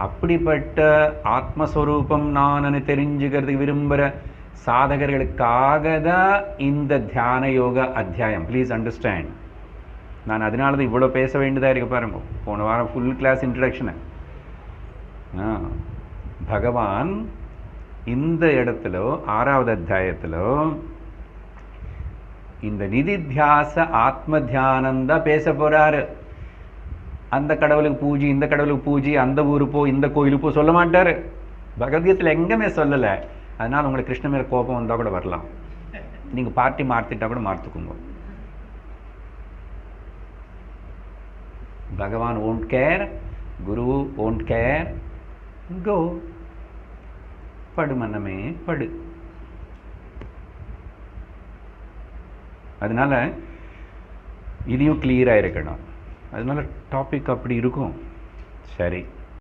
அப்படிப்பட்ட ஆத்மஸ்வரூபம் நான் தெரிஞ்சுக்கிறதுக்கு விரும்புகிற சாதகர்களுக்காக தான் இந்த தியான யோக அத்தியாயம். Please understand. நான் அதனால தான் இவ்வளோ பேச வேண்டியதாக இருக்கு பாருங்க. போன வாரம் ஃபுல் கிளாஸ் இன்ட்ரடக்ஷனு. பகவான் இந்த இடத்துல 6வது அத்தியாயத்தில் இந்த நிதித்தியாச ஆத்ம தியானந்தான் பேச போறாரு. அந்த கடவுளுக்கு பூஜை, இந்த கடவுளுக்கு பூஜை, அந்த ஊரு போ, இந்த கோயிலுக்கு போ சொல்ல மாட்டாரு. பகவத்கீதையில் எங்கேயுமே சொல்லலை. அதனால் உங்களுக்கு கிருஷ்ண மேல கோபம் வந்தால் கூட வரலாம். நீங்கள் பார்ட்டி மாற்றிட்டா கூட மாற்றிக்குங்க. பகவான் won't care, Guru won't care. go. படு மன்னமே படு. அதனால இதையும் கிளியராக இருக்கணும். அதனால டாபிக் அப்படி இருக்கும். சரி.